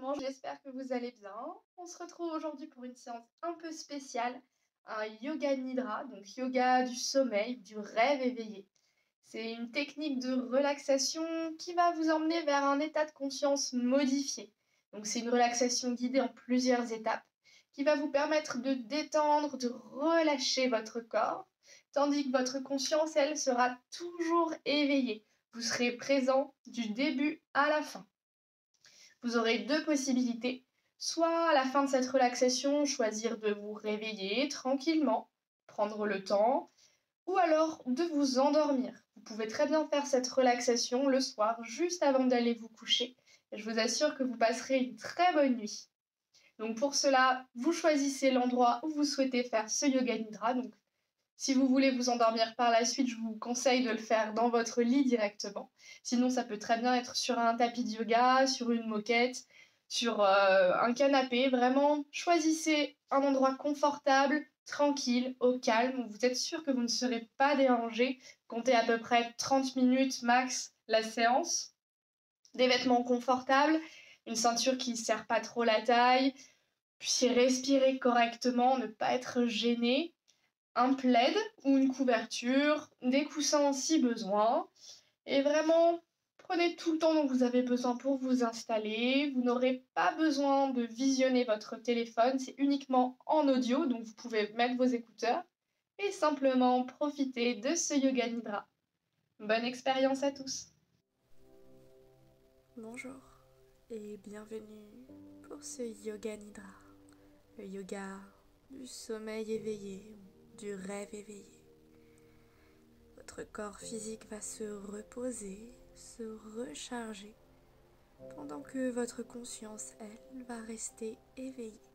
monde, j'espère que vous allez bien. On se retrouve aujourd'hui pour une séance un peu spéciale, un yoga nidra, donc yoga du sommeil, du rêve éveillé. C'est une technique de relaxation qui va vous emmener vers un état de conscience modifié. Donc c'est une relaxation guidée en plusieurs étapes qui va vous permettre de détendre, de relâcher votre corps, tandis que votre conscience, elle, sera toujours éveillée. Vous serez présent du début à la fin. Vous aurez deux possibilités. Soit à la fin de cette relaxation, choisir de vous réveiller tranquillement, prendre le temps, ou alors de vous endormir. Vous pouvez très bien faire cette relaxation le soir, juste avant d'aller vous coucher. Et je vous assure que vous passerez une très bonne nuit. Donc pour cela, vous choisissez l'endroit où vous souhaitez faire ce yoga nidra. Donc si vous voulez vous endormir par la suite, je vous conseille de le faire dans votre lit directement. Sinon, ça peut très bien être sur un tapis de yoga, sur une moquette, sur un canapé. Vraiment, choisissez un endroit confortable, tranquille, au calme, où vous êtes sûr que vous ne serez pas dérangé. Comptez à peu près 30 minutes max la séance. Des vêtements confortables, une ceinture qui ne serre pas trop la taille, puis respirer correctement, ne pas être gêné, un plaid ou une couverture, des coussins si besoin. Et vraiment, prenez tout le temps dont vous avez besoin pour vous installer. Vous n'aurez pas besoin de visionner votre téléphone, c'est uniquement en audio, donc vous pouvez mettre vos écouteurs et simplement profiter de ce yoga nidra. Bonne expérience à tous. Bonjour et bienvenue pour ce yoga nidra, le yoga du sommeil éveillé, du rêve éveillé. Votre corps physique va se reposer, se recharger, pendant que votre conscience, elle, va rester éveillée.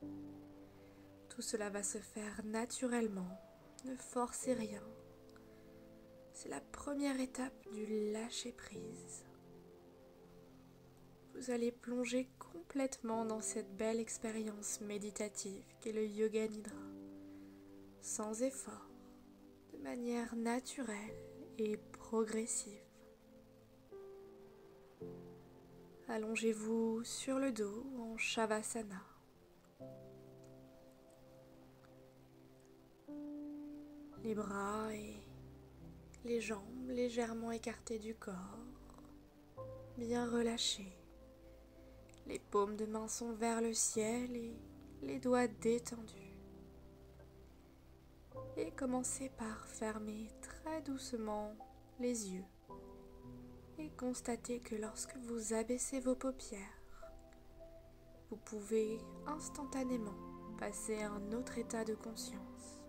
Tout cela va se faire naturellement, ne forcez rien. C'est la première étape du lâcher-prise. Vous allez plonger complètement dans cette belle expérience méditative qu'est le yoga nidra, sans effort, de manière naturelle et progressive. Allongez-vous sur le dos en Shavasana. Les bras et les jambes légèrement écartés du corps, bien relâchés. Les paumes de main sont vers le ciel et les doigts détendus. Et commencez par fermer très doucement les yeux et constatez que lorsque vous abaissez vos paupières, vous pouvez instantanément passer à un autre état de conscience.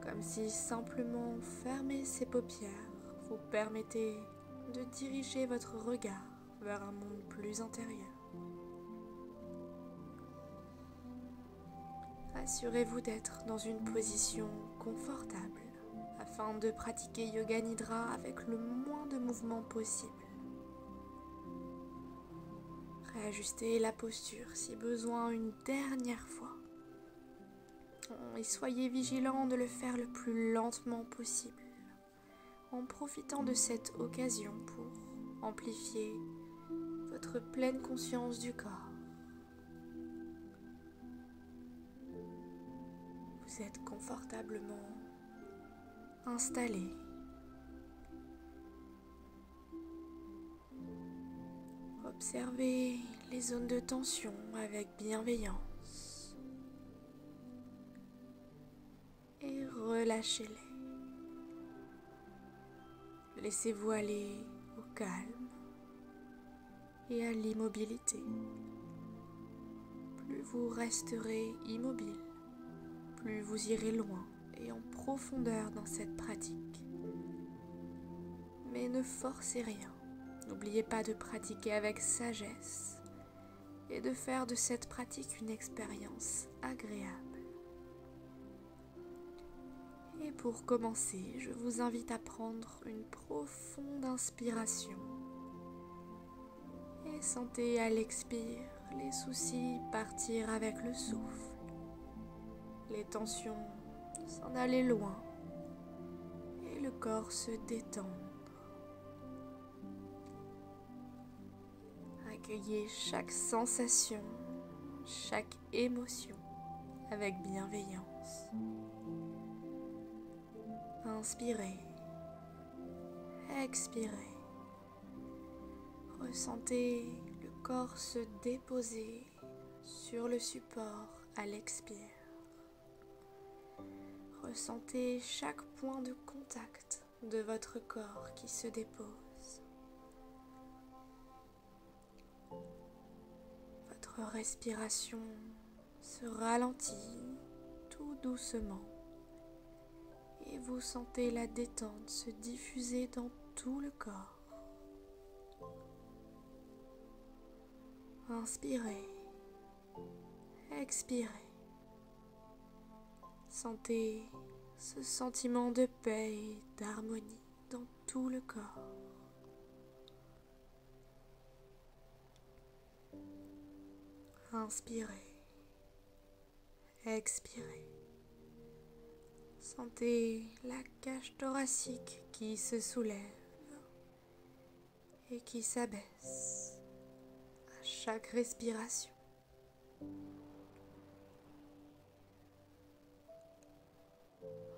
Comme si simplement fermer ces paupières vous permettait de diriger votre regard vers un monde plus intérieur. Assurez-vous d'être dans une position confortable afin de pratiquer yoga nidra avec le moins de mouvements possible. Réajustez la posture si besoin une dernière fois. Et soyez vigilant de le faire le plus lentement possible, en profitant de cette occasion pour amplifier votre pleine conscience du corps. Vous êtes confortablement installé. Observez les zones de tension avec bienveillance et relâchez-les. Laissez-vous aller au calme et à l'immobilité. Plus vous resterez immobile, plus vous irez loin et en profondeur dans cette pratique. Mais ne forcez rien. N'oubliez pas de pratiquer avec sagesse et de faire de cette pratique une expérience agréable. Et pour commencer, je vous invite à prendre une profonde inspiration et sentez à l'expire les soucis partir avec le souffle, les tensions s'en aller loin et le corps se détendre. Accueillez chaque sensation, chaque émotion avec bienveillance. Inspirez, expirez. Ressentez le corps se déposer sur le support à l'expire. Ressentez chaque point de contact de votre corps qui se dépose. Votre respiration se ralentit tout doucement et vous sentez la détente se diffuser dans tout le corps. Inspirez, expirez. Sentez ce sentiment de paix et d'harmonie dans tout le corps. Inspirez, expirez. Sentez la cage thoracique qui se soulève et qui s'abaisse à chaque respiration.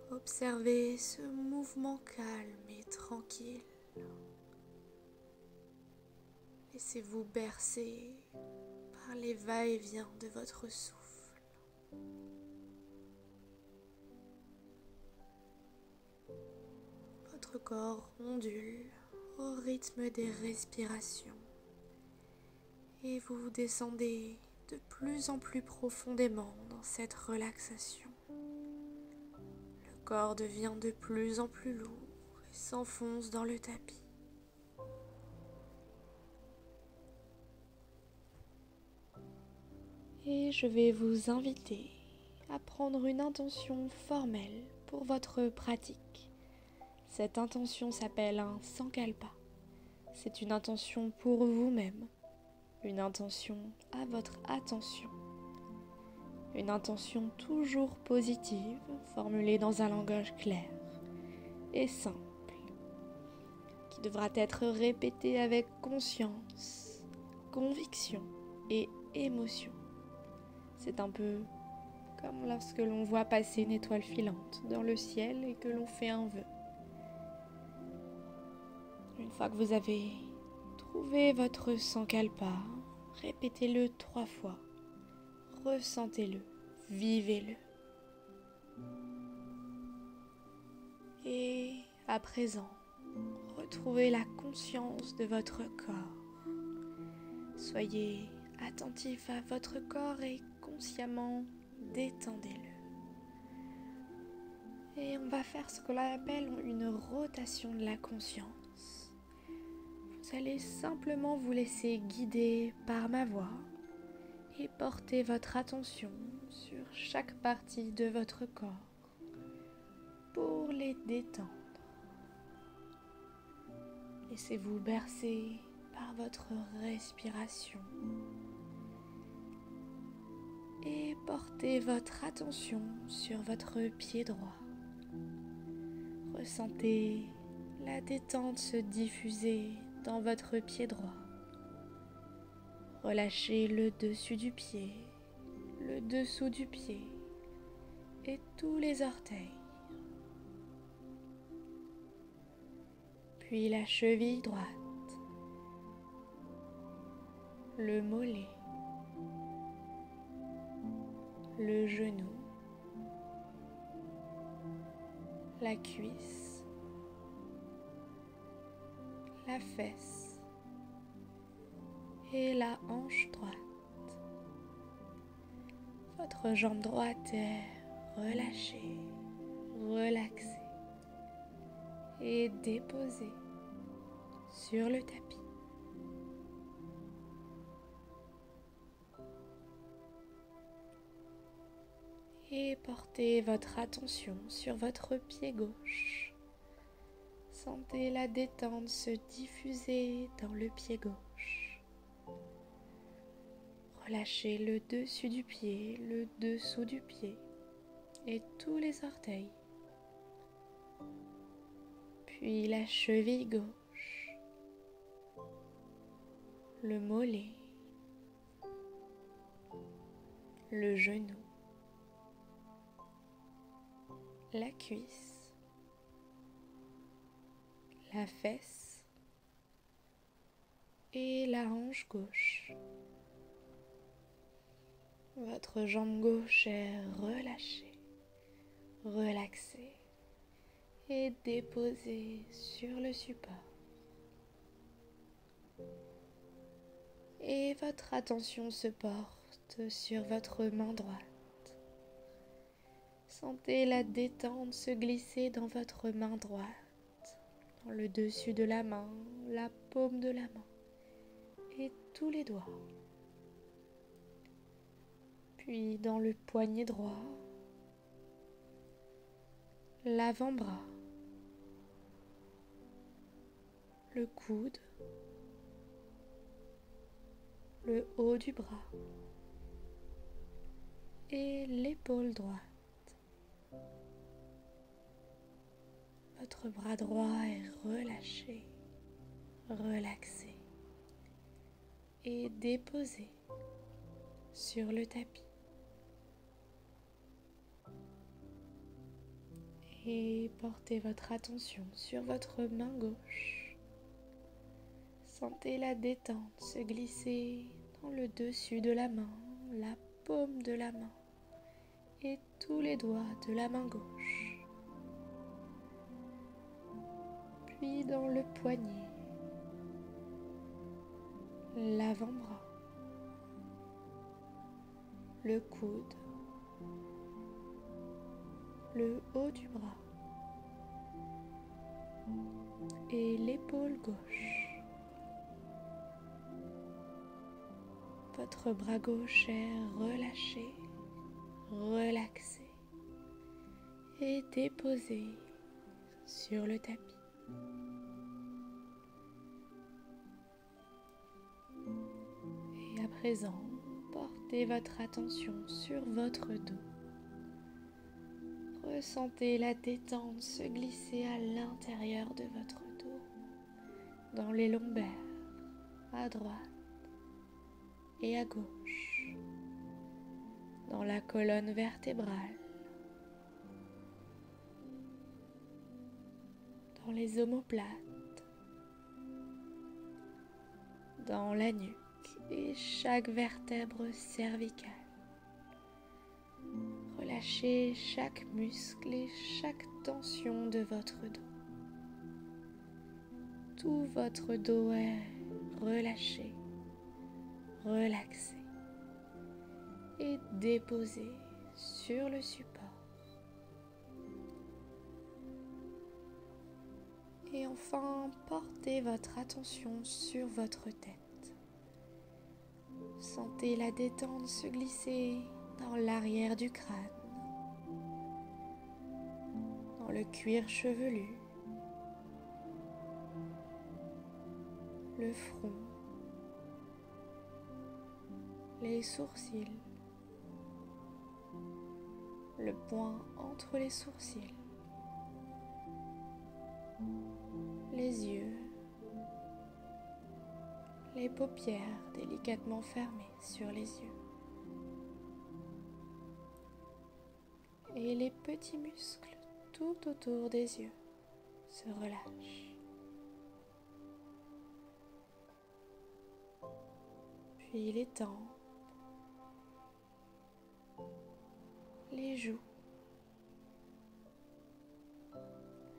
Observez ce mouvement calme et tranquille. Laissez-vous bercer par les va-et-vient de votre souffle. Votre corps ondule au rythme des respirations et vous descendez de plus en plus profondément dans cette relaxation. Le corps devient de plus en plus lourd et s'enfonce dans le tapis. Et je vais vous inviter à prendre une intention formelle pour votre pratique. Cette intention s'appelle un Sankalpa. C'est une intention pour vous-même, une intention à votre attention, une intention toujours positive, formulée dans un langage clair et simple, qui devra être répétée avec conscience, conviction et émotion. C'est un peu comme lorsque l'on voit passer une étoile filante dans le ciel et que l'on fait un vœu. Une fois que vous avez trouvé votre Sankalpa, répétez-le 3 fois, ressentez-le, vivez-le. Et à présent, retrouvez la conscience de votre corps. Soyez attentif à votre corps et consciemment détendez-le. Et on va faire ce que l'on appelle une rotation de la conscience. Vous allez simplement vous laisser guider par ma voix et porter votre attention sur chaque partie de votre corps pour les détendre. Laissez-vous bercer par votre respiration et portez votre attention sur votre pied droit. Ressentez la détente se diffuser dans votre pied droit. Relâchez le dessus du pied, le dessous du pied et tous les orteils. Puis la cheville droite, le mollet, le genou, la cuisse, la fesse et la hanche droite. Votre jambe droite est relâchée, relaxée et déposée sur le tapis. Et portez votre attention sur votre pied gauche. Sentez la détente se diffuser dans le pied gauche. Relâchez le dessus du pied, le dessous du pied et tous les orteils. Puis la cheville gauche, le mollet, le genou, la cuisse, la fesse et la hanche gauche. Votre jambe gauche est relâchée, relaxée et déposée sur le support. Et votre attention se porte sur votre main droite. Sentez la détente se glisser dans votre main droite, dans le dessus de la main, la paume de la main et tous les doigts. Puis dans le poignet droit, l'avant-bras, le coude, le haut du bras et l'épaule droite. Votre bras droit est relâché, relaxé et déposé sur le tapis. Et portez votre attention sur votre main gauche. Sentez la détente se glisser dans le dessus de la main, la paume de la main et tous les doigts de la main gauche. Puis dans le poignet, l'avant-bras, le coude, le haut du bras et l'épaule gauche. Votre bras gauche est relâché, relaxé et déposé sur le tapis. Et à présent, portez votre attention sur votre dos. Ressentez la détente se glisser à l'intérieur de votre dos, dans les lombaires, à droite et à gauche, dans la colonne vertébrale, dans les omoplates, dans la nuque et chaque vertèbre cervicale. Relâchez chaque muscle et chaque tension de votre dos. Tout votre dos est relâché, relaxé et déposé sur le support. Et enfin, portez votre attention sur votre tête. Sentez la détente se glisser dans l'arrière du crâne, dans le cuir chevelu, le front, les sourcils, le point entre les sourcils, les yeux, les paupières délicatement fermées sur les yeux et les petits muscles tout autour des yeux se relâchent. Puis les tempes, les joues,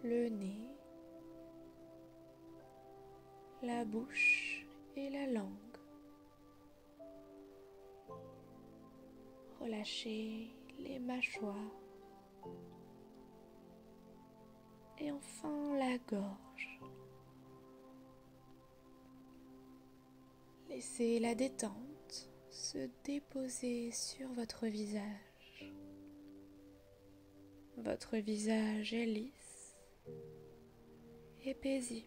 le nez, la bouche et la langue. Relâchez les mâchoires et enfin la gorge. Laissez la détente se déposer sur votre visage. Votre visage est lisse et paisible.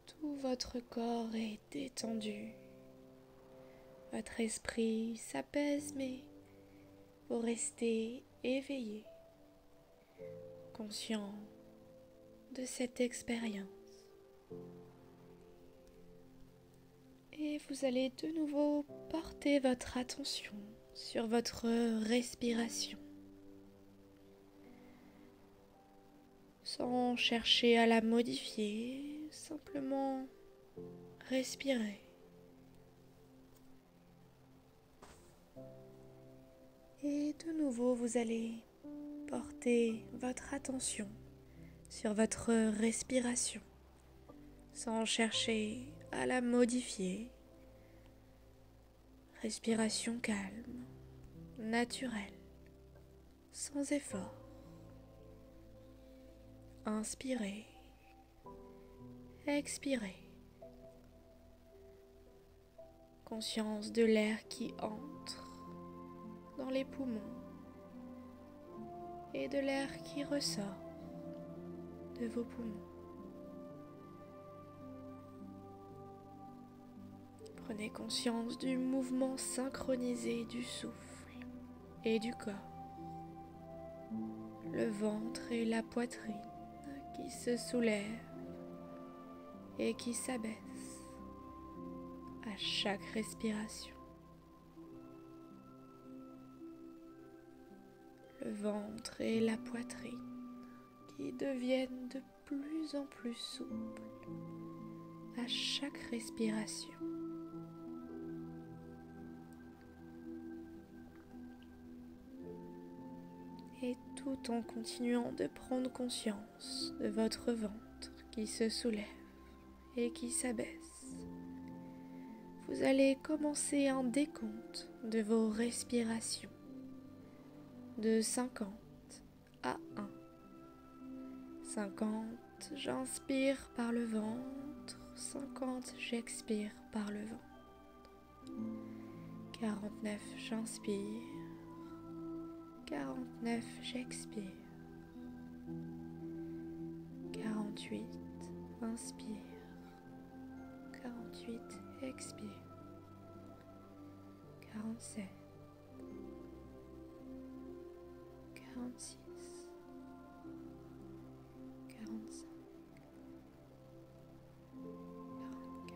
Tout votre corps est détendu. Votre esprit s'apaise, mais vous restez éveillé, conscient de cette expérience. vous allez de nouveau porter votre attention sur votre respiration, sans chercher à la modifier, simplement respirer. Et de nouveau, vous allez porter votre attention sur votre respiration, sans chercher à la modifier. Respiration calme, naturelle, sans effort. Inspirez, expirez. Conscience de l'air qui entre dans les poumons et de l'air qui ressort de vos poumons. Prenez conscience du mouvement synchronisé du souffle et du corps, le ventre et la poitrine qui se soulèvent et qui s'abaissent à chaque respiration. Le ventre et la poitrine qui deviennent de plus en plus souples à chaque respiration. Et tout en continuant de prendre conscience de votre ventre qui se soulève et qui s'abaisse, vous allez commencer un décompte de vos respirations de 50 à 1. 50, j'inspire par le ventre, 50, j'expire par le ventre. 49, j'inspire, 49, j'expire. 48, inspire, 48, expire. 47, 46, 45, 44.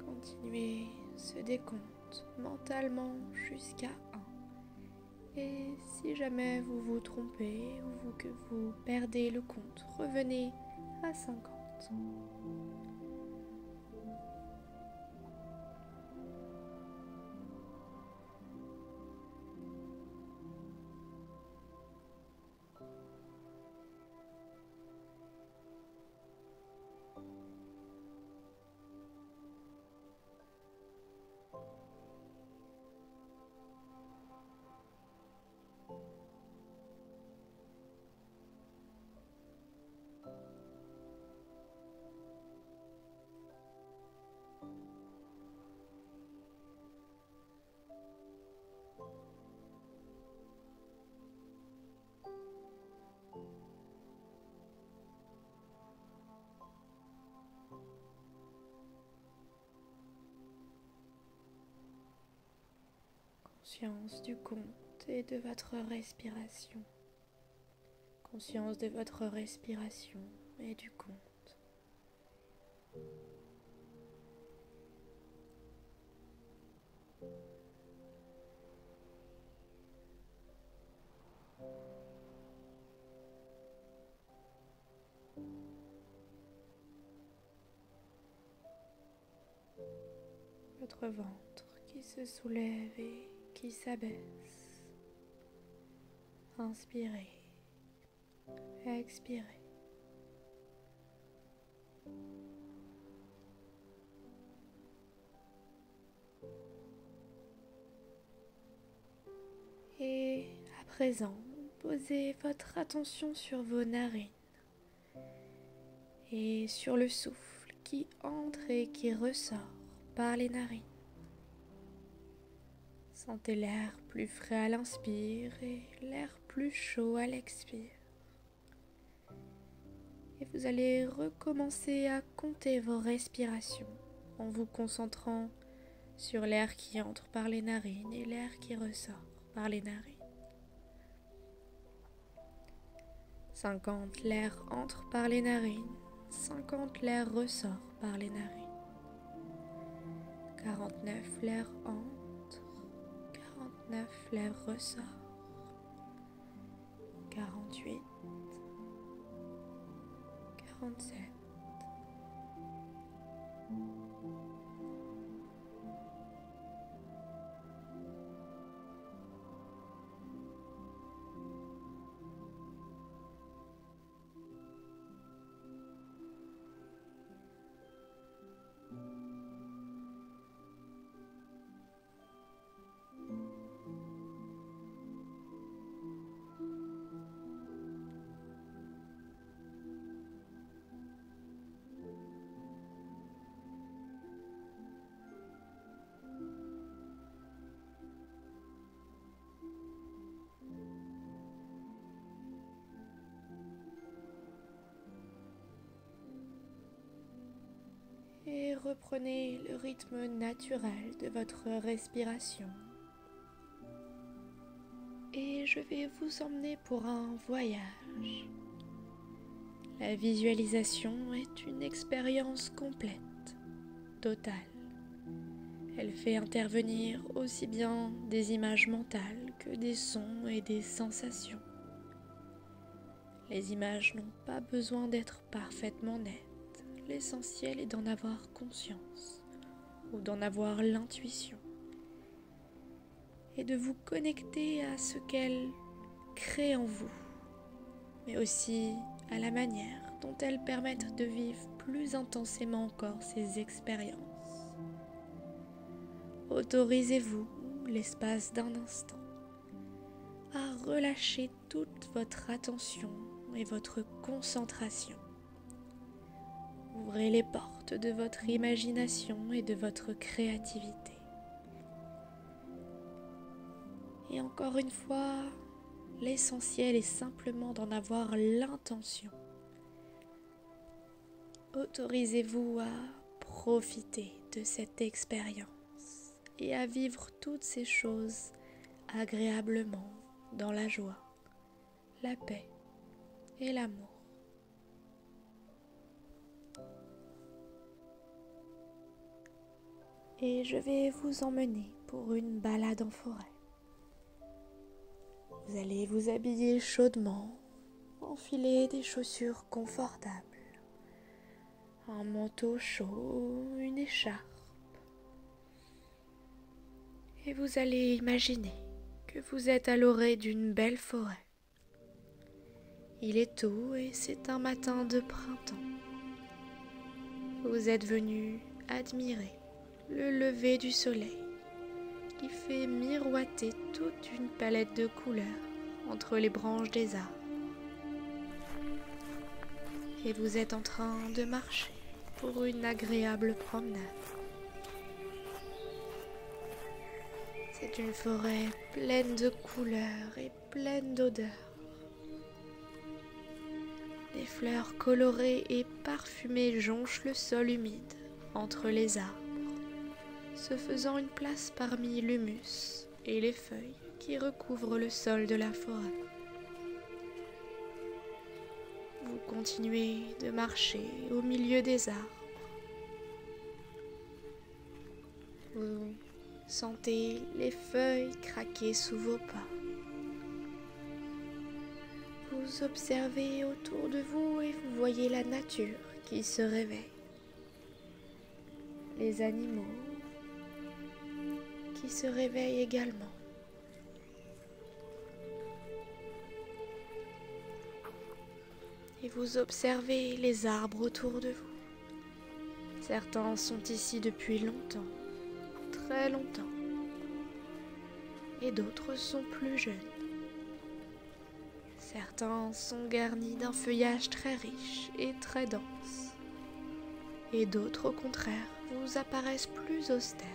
Continuez ce décompte mentalement jusqu'à 1. Et si jamais vous vous trompez ou que vous perdez le compte, revenez à 50. Conscience du compte et de votre respiration. Conscience de votre respiration et du compte. Votre ventre qui se soulève et qui s'abaisse. Inspirez, expirez. Et à présent, posez votre attention sur vos narines et sur le souffle qui entre et qui ressort par les narines. Sentez l'air plus frais à l'inspire et l'air plus chaud à l'expire. Et vous allez recommencer à compter vos respirations en vous concentrant sur l'air qui entre par les narines et l'air qui ressort par les narines. 50, l'air entre par les narines. 50, l'air ressort par les narines. 49, l'air entre. 49, l'air ressort. 48. 47. Et reprenez le rythme naturel de votre respiration. Et je vais vous emmener pour un voyage. La visualisation est une expérience complète, totale. Elle fait intervenir aussi bien des images mentales que des sons et des sensations. Les images n'ont pas besoin d'être parfaitement nettes. L'essentiel est d'en avoir conscience ou d'en avoir l'intuition et de vous connecter à ce qu'elle crée en vous, mais aussi à la manière dont elles permettent de vivre plus intensément encore ces expériences. Autorisez-vous, l'espace d'un instant, à relâcher toute votre attention et votre concentration. Ouvrez les portes de votre imagination et de votre créativité. Et encore une fois, l'essentiel est simplement d'en avoir l'intention. Autorisez-vous à profiter de cette expérience et à vivre toutes ces choses agréablement dans la joie, la paix et l'amour. Et je vais vous emmener pour une balade en forêt. Vous allez vous habiller chaudement, enfiler des chaussures confortables, un manteau chaud, une écharpe. Et vous allez imaginer que vous êtes à l'orée d'une belle forêt. Il est tôt et c'est un matin de printemps. Vous êtes venu admirer le lever du soleil qui fait miroiter toute une palette de couleurs entre les branches des arbres. Et vous êtes en train de marcher pour une agréable promenade. C'est une forêt pleine de couleurs et pleine d'odeurs. Des fleurs colorées et parfumées jonchent le sol humide entre les arbres, se faisant une place parmi l'humus et les feuilles qui recouvrent le sol de la forêt. Vous continuez de marcher au milieu des arbres. Vous sentez les feuilles craquer sous vos pas. Vous observez autour de vous et vous voyez la nature qui se réveille. Les animaux qui se réveillent également. Et vous observez les arbres autour de vous. Certains sont ici depuis longtemps, très longtemps, et d'autres sont plus jeunes. Certains sont garnis d'un feuillage très riche et très dense, et d'autres au contraire vous apparaissent plus austères.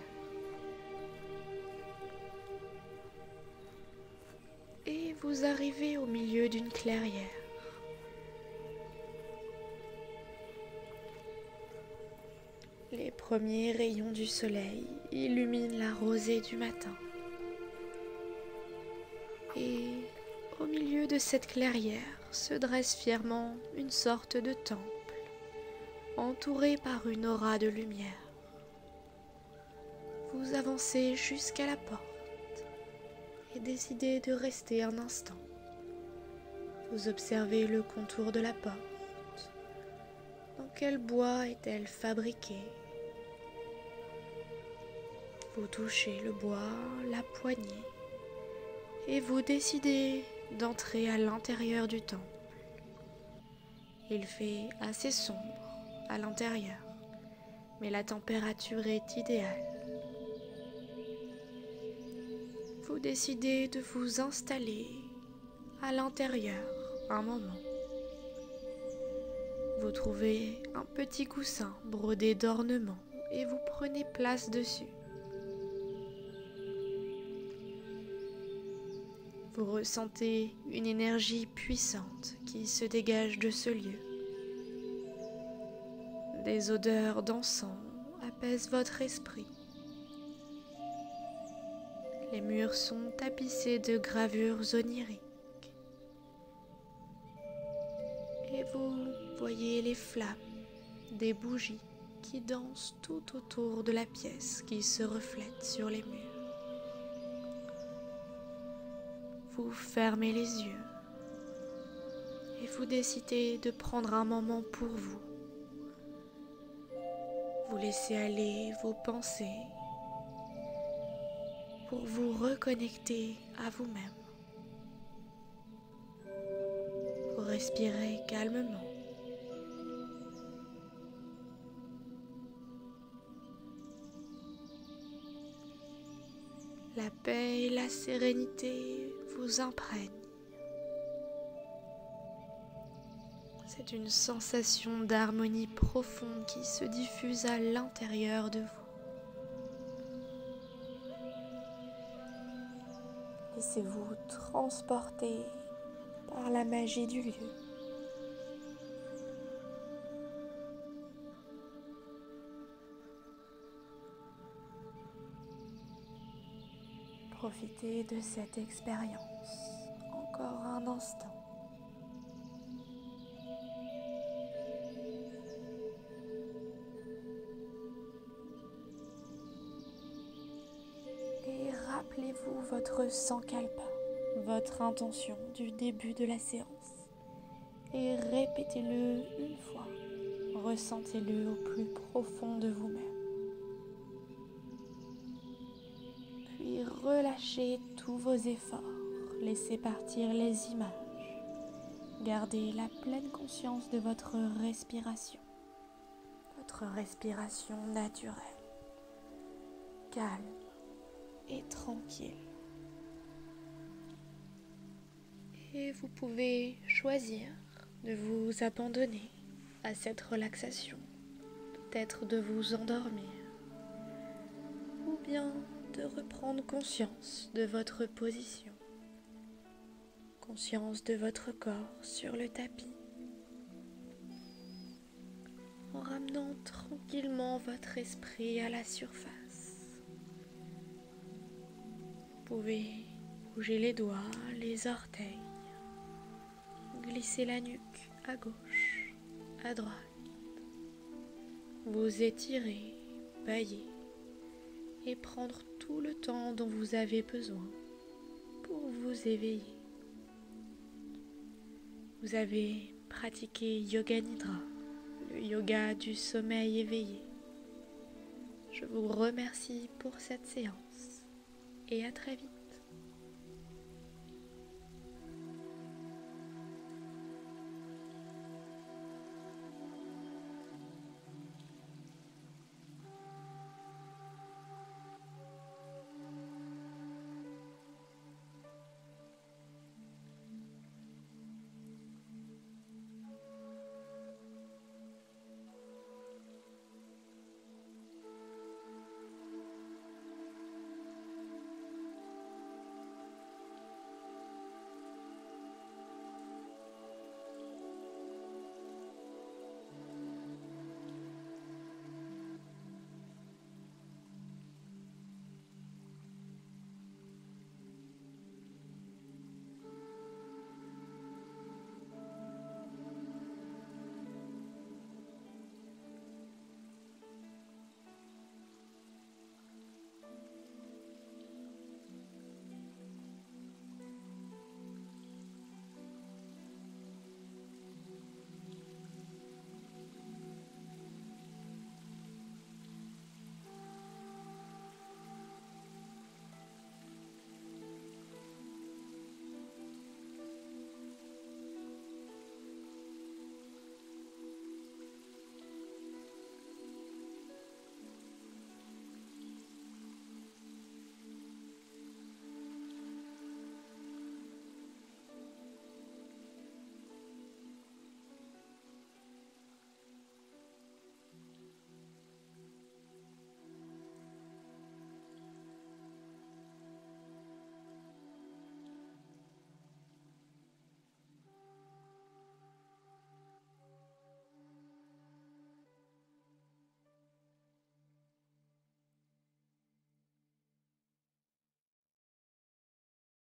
Et vous arrivez au milieu d'une clairière. Les premiers rayons du soleil illuminent la rosée du matin. Et Au milieu de cette clairière se dresse fièrement une sorte de temple, entouré par une aura de lumière. Vous avancez jusqu'à la porte et décidez de rester un instant. Vous observez le contour de la porte. Dans quel bois est-elle fabriquée? Vous touchez le bois, la poignée, et vous décidez d'entrer à l'intérieur du temple. Il fait assez sombre à l'intérieur, mais la température est idéale. Vous décidez de vous installer à l'intérieur un moment. Vous trouvez un petit coussin brodé d'ornements et vous prenez place dessus. Vous ressentez une énergie puissante qui se dégage de ce lieu. Des odeurs d'encens apaisent votre esprit. Les murs sont tapissés de gravures oniriques. Et vous voyez les flammes des bougies qui dansent tout autour de la pièce qui se reflète sur les murs. Vous fermez les yeux et vous décidez de prendre un moment pour vous. Vous laissez aller vos pensées pour vous reconnecter à vous-même. Vous respirez calmement. La paix et la sérénité vous imprègnent. C'est une sensation d'harmonie profonde qui se diffuse à l'intérieur de vous. Laissez-vous transporter par la magie du lieu. Profitez de cette expérience encore un instant. Et rappelez-vous votre sankalpa, votre intention du début de la séance. Et répétez-le une fois. Ressentez-le au plus profond de vous-même. Puis relâchez tous vos efforts. Laissez partir les images. Gardez la pleine conscience de votre respiration naturelle, calme et tranquille. Et vous pouvez choisir de vous abandonner à cette relaxation, peut-être de vous endormir, ou bien de reprendre conscience de votre position, conscience de votre corps sur le tapis, en ramenant tranquillement votre esprit à la surface. Vous pouvez bouger les doigts, les orteils, glisser la nuque à gauche, à droite, vous étirer, bailler et prendre tout le temps dont vous avez besoin pour vous éveiller. Vous avez pratiqué Yoga Nidra, le yoga du sommeil éveillé. Je vous remercie pour cette séance et à très vite.